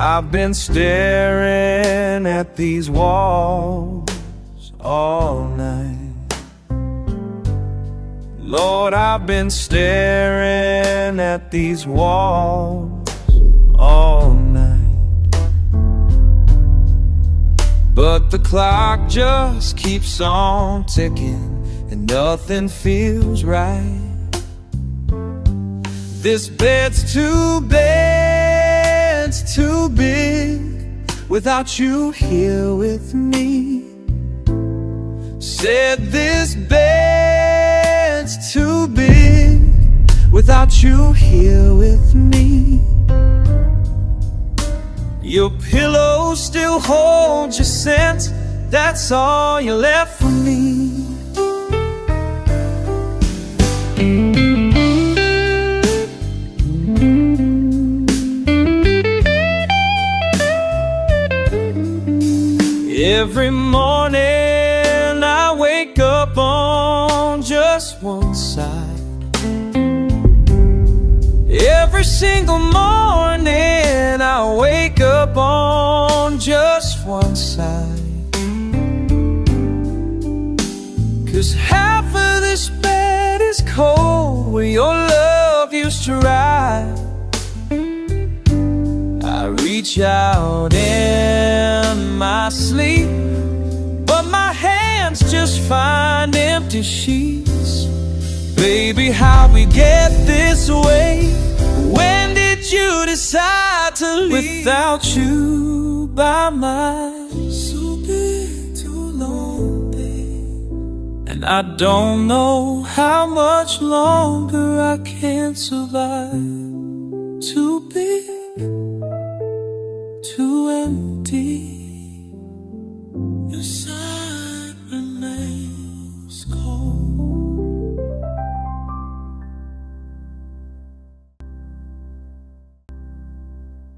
I've been staring at these walls all night. Lord, I've been staring at these walls all night. But the clock just keeps on ticking, and nothing feels right. This bed's too big without you here with me. Said this bed's too big without you here with me. Your pillow still holds your scent, that's all you left for me. Every morning I wake up on just one side. Every single morning I wake up on just one side. 'Cause half of this bed is cold where your love used to ride. I reach out in my sleep, but my hands just find empty sheets. Baby, how'd we get this way? When did you decide to leave? Without you by my so big, too lonely. And I don't know how much longer I can survive. Too big, too empty.